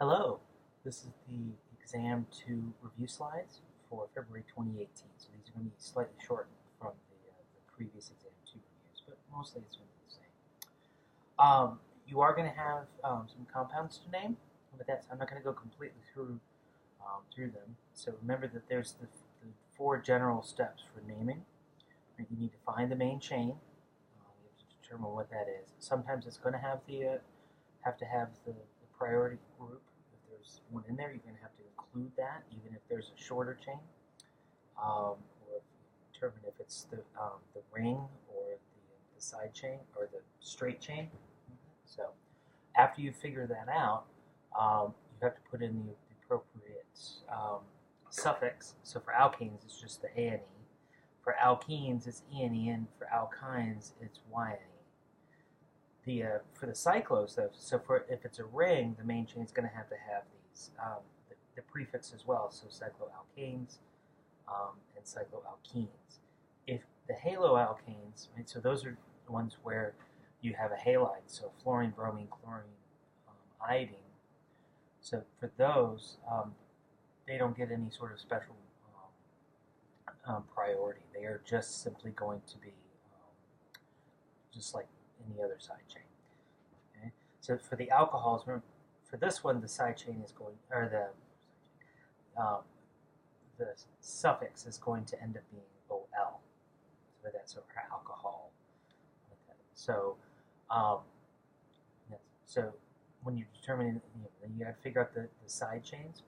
Hello, this is the Exam 2 review slides for February 2018. So these are going to be slightly shortened from the previous Exam 2 reviews, but mostly it's going to be the same. You are going to have some compounds to name, but I'm not going to go completely through them. So remember that there's the 4 general steps for naming. You need to find the main chain. You have to determine what that is. Sometimes it's going to have the priority group. If there's one in there, you're going to have to include that, even if there's a shorter chain, or determine if it's the ring or the side chain or the straight chain. So after you figure that out, you have to put in the appropriate suffix. So for alkanes, it's just the A and E. For alkenes, it's E and E, and for alkynes, it's Y and E. For the cyclos, though, so if it's a ring, the main chain is going to have these the prefix as well. So cycloalkanes and cycloalkenes. If the haloalkanes, right, so those are the ones where you have a halide, so fluorine, bromine, chlorine, iodine. So for those, they don't get any sort of special priority. They are just simply going to be just like any other side chain. Okay? So for the alcohols, remember, for this one, the side chain is going, or the suffix is going to end up being OL. So that's for alcohol. Okay. So when you're determining, you got to figure out the side chains.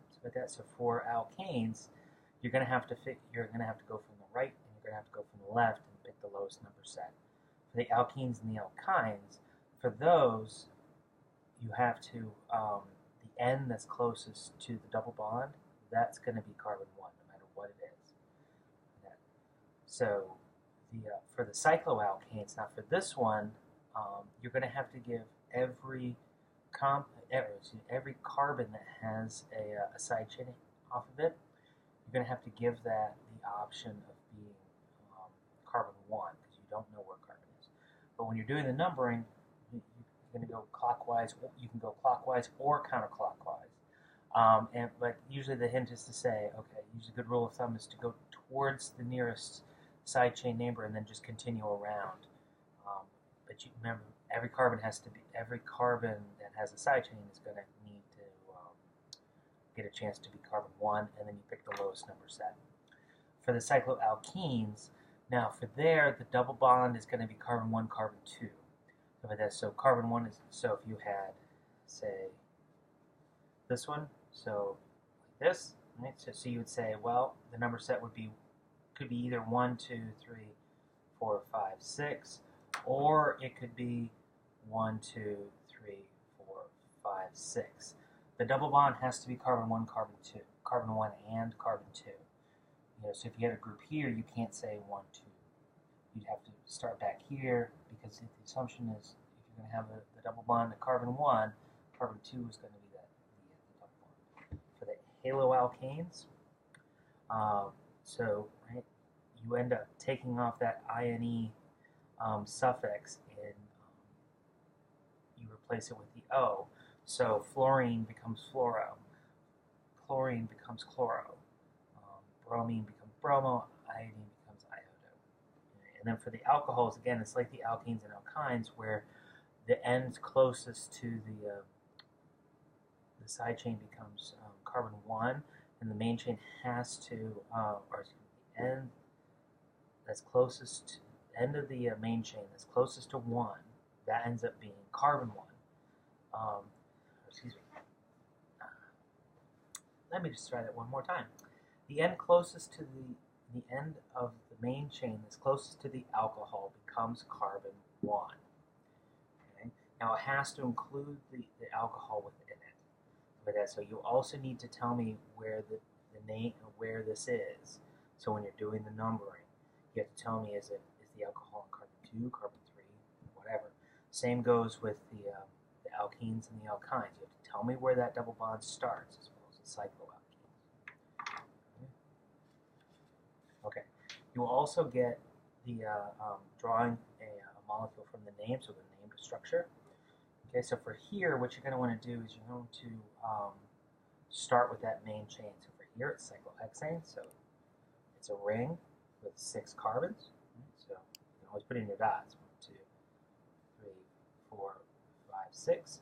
So for alkanes, you're going to have to go from the right, and you're going to have to go from the left and pick the lowest number set. For the alkenes and the alkynes, for those, you have to, the end that's closest to the double bond, that's going to be carbon 1, no matter what it is. So for the cycloalkanes, now for this one, you're going to have to give every carbon that has a side chain off of it, you're going to have to give that the option of being carbon 1, because you don't know where carbon is. But when you're doing the numbering, you're going to go clockwise. You can go clockwise or counterclockwise. But usually the hint is to say, okay, usually a good rule of thumb is to go towards the nearest side chain neighbor and then just continue around. But you remember, every carbon that has a side chain is going to need to get a chance to be carbon 1, and then you pick the lowest number set. For the cycloalkenes, now for there, the double bond is going to be carbon 1, carbon 2. So carbon 1 is, so if you had, say, this one, so like this, right? So you would say, well, the number set could be either 1, 2, 3, 4, 5, 6, or it could be 1, 2, 3, 4, 5, 6. The double bond has to be carbon 1, carbon 2, carbon 1 and carbon 2. So if you had a group here, you can't say 1, 2. You'd have to start back here, because the assumption is if you're going to have the double bond at carbon 1, carbon 2 is going to be the double bond. For the haloalkanes, right, you end up taking off that INE suffix, and you replace it with the O. So fluorine becomes fluoro, chlorine becomes chloro, bromine becomes bromo, iodine becomes iodo. And then for the alcohols, again, it's like the alkenes and alkynes, where the end closest to the side chain becomes carbon 1, and the main chain has to, the end that's closest, end of the main chain that's closest to 1, that ends up being carbon 1. Excuse me. Let me just try that one more time. The end closest to the end of the main chain that's closest to the alcohol becomes carbon 1. Okay? Now it has to include the alcohol within it. So you also need to tell me where the name, where this is. So when you're doing the numbering, you have to tell me is the alcohol in carbon 2, carbon 3, whatever. Same goes with the alkenes and the alkynes. You have to tell me where that double bond starts, as well as the cycloalkenes. Okay. You will also get the drawing a molecule from the name, so the named structure. Okay, so for here, what you're going to want to do is you're going to start with that main chain. So for here, it's cyclohexane, so it's a ring with 6 carbons. So you can always put in your dots. 1, 2, 3, 4, 5, 6.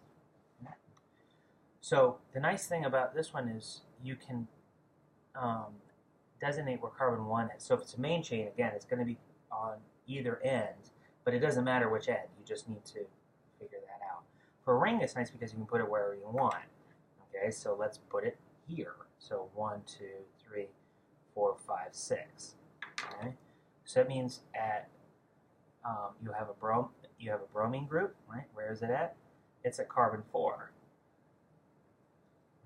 So the nice thing about this one is you can designate where carbon 1 is. So if it's a main chain, again, it's going to be on either end, but it doesn't matter which end. You just need to figure that out. For a ring, it's nice because you can put it wherever you want. Okay, so let's put it here. So 1, 2, 3, 4, 5, 6. Okay, so that means at you have a bromine group, right? Where is it at? It's at carbon 4.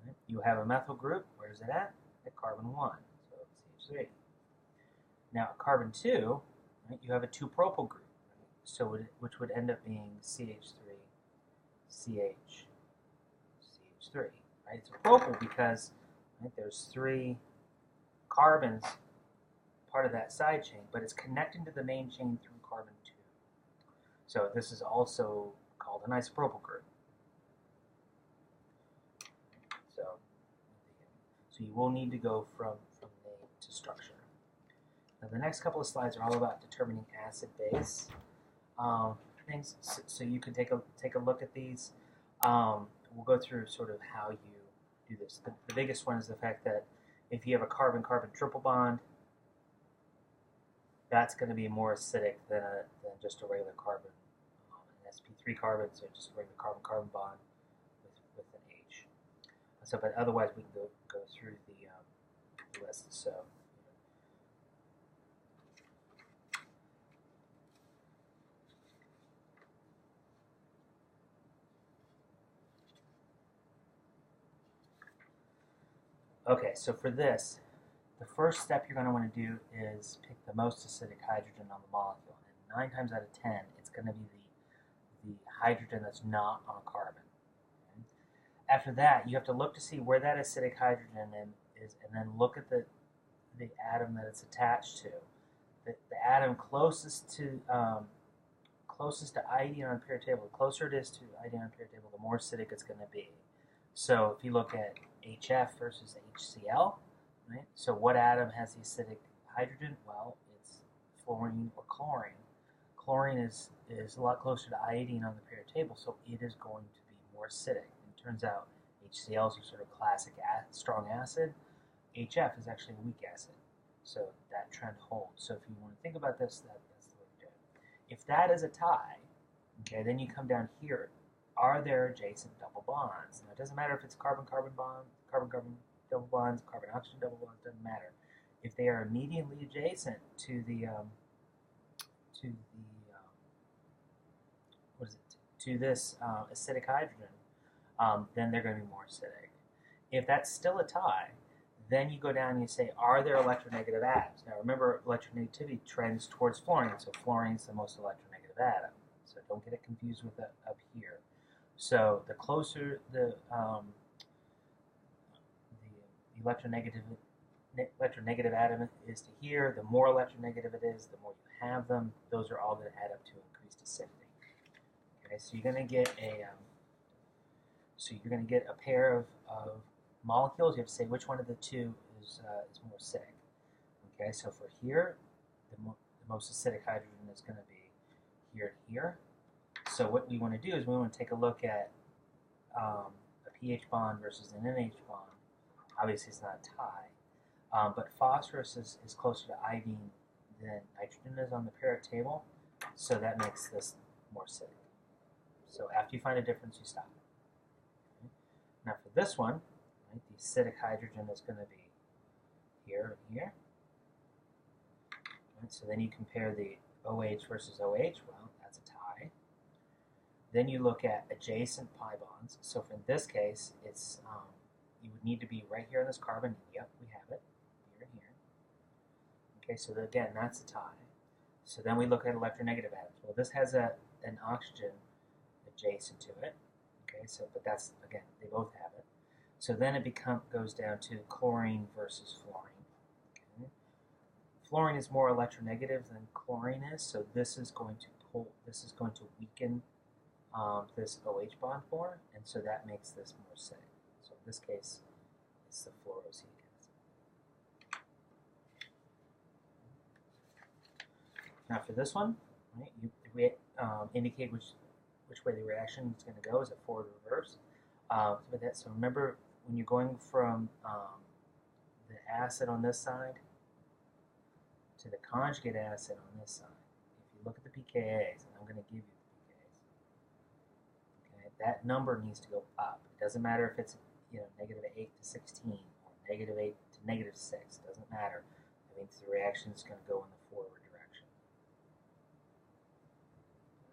Right? You have a methyl group. Where is it at? At carbon 1. So CH3. Now at carbon 2, right, you have a 2-propyl group, right? So which would end up being CH3, CH, CH3. Right? It's a propyl because, right, there's 3 carbons part of that side chain, but it's connecting to the main chain through carbon 2. So this is also called an isopropyl group. So you will need to go from name to structure. Now the next couple of slides are all about determining acid-base things. So you can take a look at these. We'll go through sort of how you do this. The biggest one is the fact that if you have a carbon-carbon triple bond, that's going to be more acidic than just a regular carbon. An sp3 carbon, so just a regular carbon-carbon bond with an H. So, but otherwise we can go through the list. So. Okay, so for this, the first step you're going to want to do is pick the most acidic hydrogen on the molecule. And 9 times out of 10, it's going to be the hydrogen that's not on a carbon. Okay? After that, you have to look to see where that acidic hydrogen is, and then look at the atom that it's attached to. The atom closest to iodine on the periodic table, the closer it is to iodine on the periodic table, the more acidic it's going to be. So if you look at HF versus HCl, right? So what atom has the acidic hydrogen? Well, it's fluorine or chlorine. Chlorine is a lot closer to iodine on the periodic table, so it is going to be more acidic. And it turns out HCl is a sort of classic strong acid. HF is actually a weak acid. So that trend holds. So if you want to think about this, that's the way to do it. If that is a tie, okay, then you come down here. Are there adjacent double bonds? Now, it doesn't matter if it's carbon-carbon bond, carbon-carbon double bonds, carbon-oxygen double bonds, doesn't matter. If they are immediately adjacent to this acidic hydrogen, then they're going to be more acidic. If that's still a tie, then you go down and you say, are there electronegative atoms? Now remember, electronegativity trends towards fluorine, so fluorine is the most electronegative atom. So don't get it confused with that up here. So the closer the electronegative atom is to here, the more electronegative it is, the more you have them. Those are all going to add up to increased acidity. Okay, so you're going to get a pair of molecules. You have to say which one of the two is more acidic. Okay, so for here, the most acidic hydrogen is going to be here and here. So what we want to do is we want to take a look at a pH bond versus an NH bond. Obviously, it's not a tie, but phosphorus is closer to iodine than nitrogen is on the periodic table, so that makes this more acidic. So after you find a difference, you stop. Okay. Now for this one, right, the acidic hydrogen is going to be here and here. Right, so then you compare the OH versus OH. Well, that's a tie. Then you look at adjacent pi bonds. So for this case, it's you would need to be right here on this carbon. Yep, we have it here and here. Okay, so again, that's a tie. So then we look at electronegative atoms. Well, this has an oxygen adjacent to it. Okay, so but that's again, they both have it. So then it goes down to chlorine versus fluorine. Okay. Fluorine is more electronegative than chlorine is, so this is going to weaken this OH bond form, and so that makes this more acidic. So in this case, it's the fluoroacetic acid. Now for this one, right, you indicate which way the reaction is going to go. Is it forward or reverse? So remember, when you're going from the acid on this side to the conjugate acid on this side, if you look at the pKa's, and I'm going to give you the pKa's, okay, that number needs to go up. It doesn't matter if it's -8 to 16 or -8 to -6. It doesn't matter. That means the reaction is going to go in the forward direction.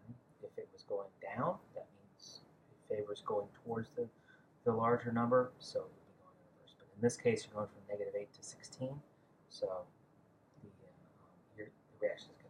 Okay. If it was going down, that means it favors going towards the larger number, so it would be going in reverse. But in this case, you're going from -8 to 16, so the reaction is